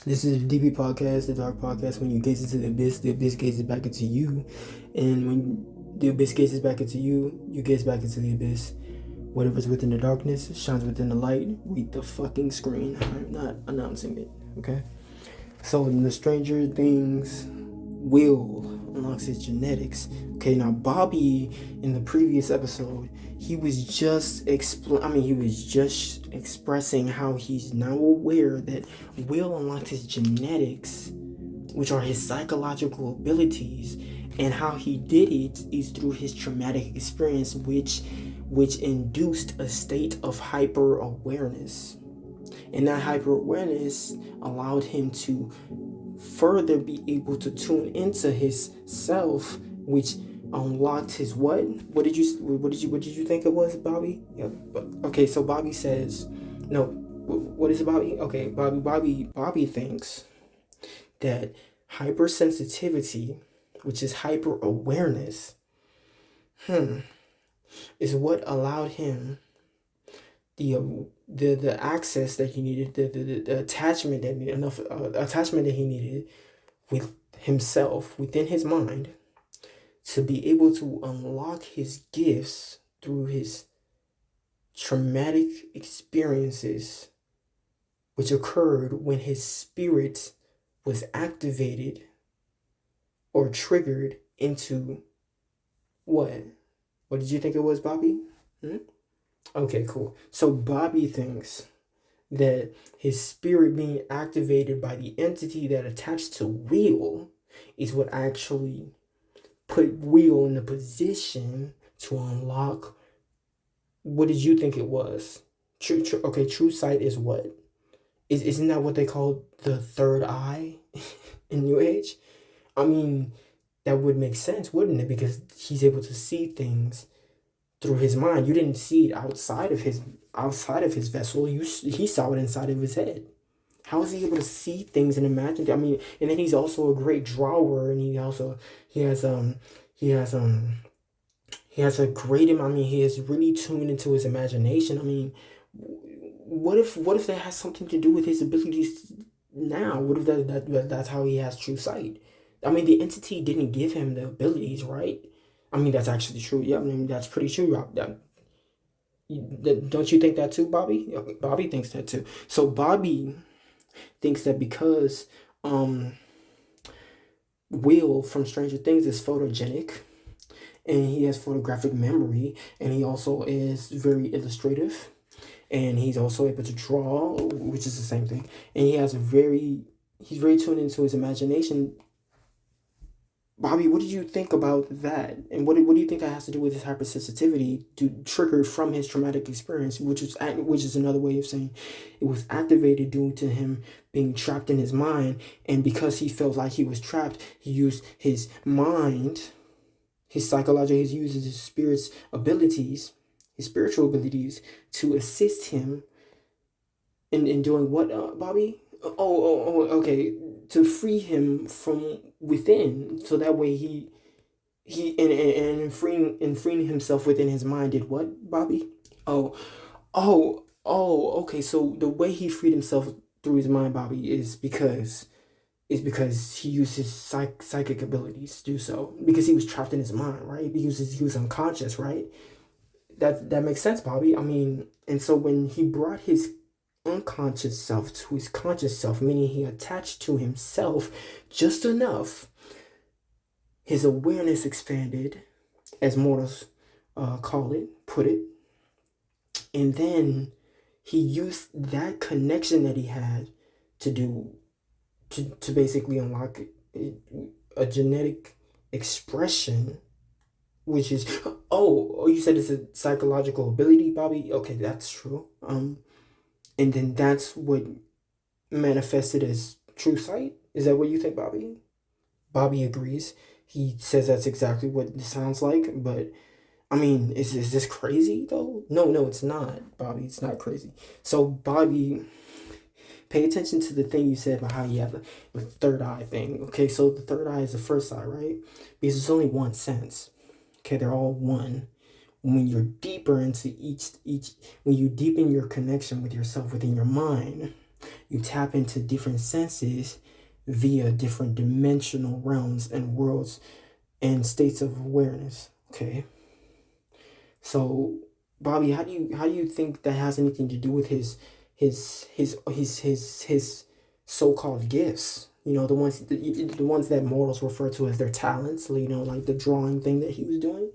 This is DP Podcast, the Dark Podcast. When you gaze into the abyss gazes back into you. And when the abyss gazes back into you, you gaze back into the abyss. Whatever's within the darkness shines within the light. Read the fucking screen. I'm not announcing it, okay? So in the Stranger Things, Will unlocks his genetics. Okay, now Bobby in the previous episode, he was just expressing how he's now aware that Will unlocked his genetics, which are his psychological abilities, and how he did it is through his traumatic experience, which induced a state of hyper awareness. And that hyper awareness allowed him to further be able to tune into his self, which unlocked his what? What did you think it was, Bobby? Yeah. Okay, so Bobby says, no. What is it, Bobby? Okay, Bobby thinks that hypersensitivity, which is hyper awareness, is what allowed him the access that he needed, the attachment that he needed with himself within his mind to be able to unlock his gifts through his traumatic experiences, which occurred when his spirit was activated or triggered into what? What did you think it was, Bobby? Okay, cool. So Bobby thinks that his spirit being activated by the entity that attached to Will is what actually put Will in the position to unlock. What did you think it was? True sight is what? Isn't that what they call the third eye in New Age? I mean, that would make sense, wouldn't it? Because he's able to see things through his mind. You didn't see it outside of his vessel. He saw it inside of his head. How is he able to see things and imagine? I mean, and then he's also a great drawer, and he has a great. I mean, he is really tuned into his imagination. I mean, what if that has something to do with his abilities now? What if that's how he has true sight? I mean, the entity didn't give him the abilities, right? I mean, that's actually true. Yeah, I mean, that's pretty true. Don't you think that too, Bobby? Bobby thinks that too. So Bobby thinks that because Will from Stranger Things is photogenic, and he has photographic memory, and he also is very illustrative, and he's also able to draw, which is the same thing. And he's very tuned into his imagination. Bobby, what did you think about that? And what do you think that has to do with his hypersensitivity to trigger from his traumatic experience, which is another way of saying it was activated due to him being trapped in his mind, and because he felt like he was trapped, he used his mind, his psychology, he uses his spirit's abilities, his spiritual abilities to assist him in doing what, Bobby? Okay, to free him from within, so that way he in freeing himself within his mind did what, Bobby? Okay. So the way he freed himself through his mind, Bobby, is because he used his psychic abilities to do so, because he was trapped in his mind, right? He was unconscious, right? That makes sense, Bobby. I mean, and so when he brought his unconscious self to his conscious self, meaning he attached to himself just enough, his awareness expanded, as mortals put it, and then he used that connection that he had to basically unlock a genetic expression, which is you said it's a psychological ability, Bobby. Okay, that's true. And then that's what manifested as true sight. Is that what you think, Bobby? Bobby agrees. He says that's exactly what it sounds like. But I mean, is this crazy though? No, it's not, Bobby. It's not crazy. So Bobby, pay attention to the thing you said about how you have the third eye thing. Okay, so the third eye is the first eye, right? Because there's only one sense. Okay, they're all one. When you're deeper into each when you deepen your connection with yourself within your mind, You tap into different senses via different dimensional realms and worlds and states of awareness. Okay. So, Bobby, how do you think that has anything to do with his so-called gifts? You know, the ones that mortals refer to as their talents. You know, like the drawing thing that he was doing.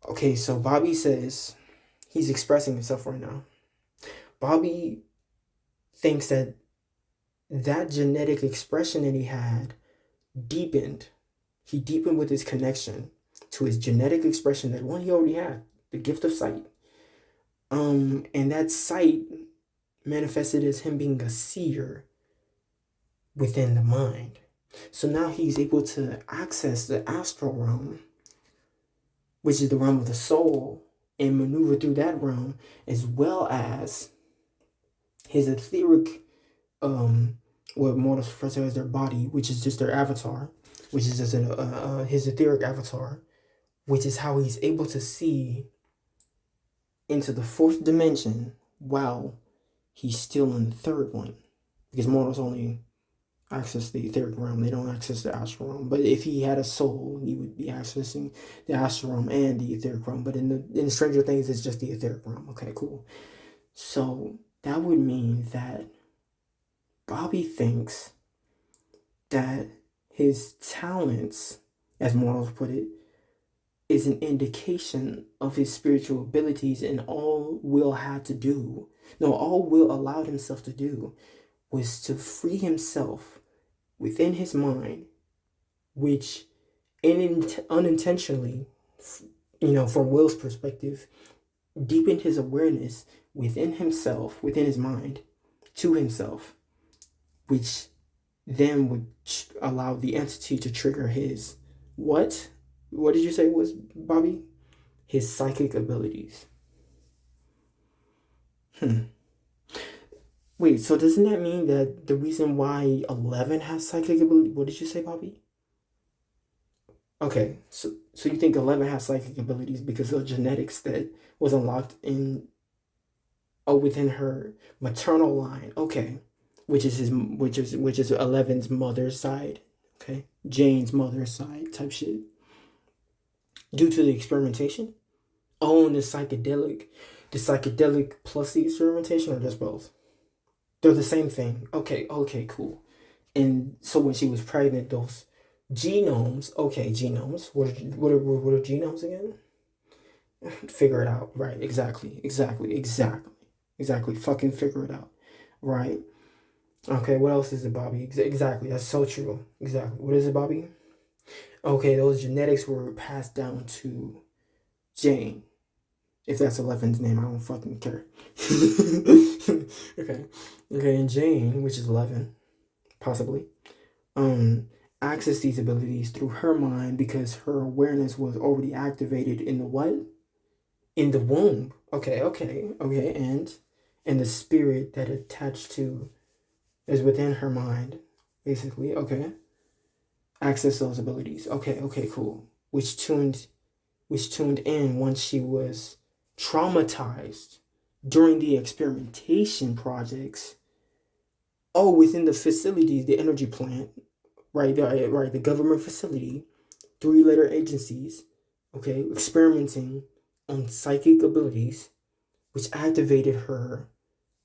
Okay, so Bobby says he's expressing himself right now. Bobby thinks that genetic expression that he had deepened. He deepened with his connection to his genetic expression, that one he already had, the gift of sight. And that sight manifested as him being a seer within the mind. So now he's able to access the astral realm, which is the realm of the soul, and maneuver through that realm, as well as his etheric, what mortals refer to as their body, which is just their avatar, which is just his etheric avatar, which is how he's able to see into the fourth dimension while he's still in the third one. Because mortals only access the etheric realm, they don't access the astral realm. But if he had a soul, he would be accessing the astral realm and the etheric realm. But in Stranger Things, it's just the etheric realm. Okay, cool. So that would mean that Bobby thinks that his talents, as mortals put it, is an indication of his spiritual abilities, and all Will allowed himself to do was to free himself within his mind, which unintentionally, from Will's perspective, deepened his awareness within himself, within his mind, to himself, which then would allow the entity to trigger his what? What did you say was, Bobby? His psychic abilities. Wait, so doesn't that mean that the reason why 11 has psychic ability? What did you say, Bobby? Okay, so you think 11 has psychic abilities because of genetics that was unlocked within her maternal line. Okay, which is 11's mother's side. Okay, Jane's mother's side type shit. Due to the experimentation? Oh, and the psychedelic plus the experimentation, or just both? They're the same thing. Okay, cool. And so when she was pregnant, those genomes, genomes. What are genomes again? Figure it out. Right, exactly. Fucking figure it out. Right. Okay, what else is it, Bobby? Exactly, that's so true. Exactly. What is it, Bobby? Okay, those genetics were passed down to Jane. If that's 11's name, I don't fucking care. Okay, and Jane, which is 11, possibly, accessed these abilities through her mind because her awareness was already activated in the what? In the womb. Okay, and the spirit that attached to is within her mind, basically. Okay, access those abilities. Okay, cool. Which tuned in once she was traumatized during the experimentation projects. Within the facilities, the energy plant, right, the government facility, 3-letter agencies, okay, experimenting on psychic abilities, which activated her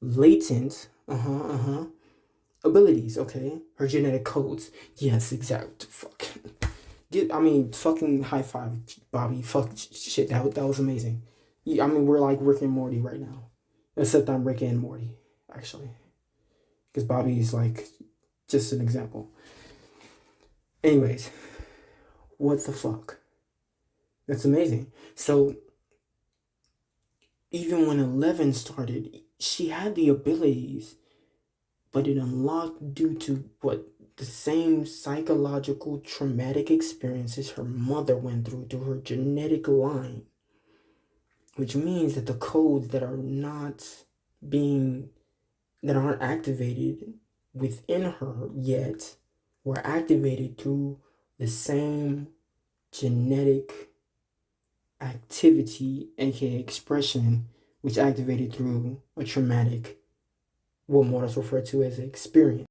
latent, abilities, okay, her genetic codes. Yes, exact. Fuck. Fucking high five, Bobby. Fuck shit. That was amazing. Yeah, we're like Rick and Morty right now, except I'm Rick and Morty, actually, because Bobby's like just an example. Anyways, what the fuck? That's amazing. So even when 11 started, she had the abilities, but it unlocked due to the same psychological traumatic experiences her mother went through her genetic line, which means that the codes that aren't activated within her yet were activated through the same genetic activity, aka expression, which activated through a traumatic what mortals refer to as experience.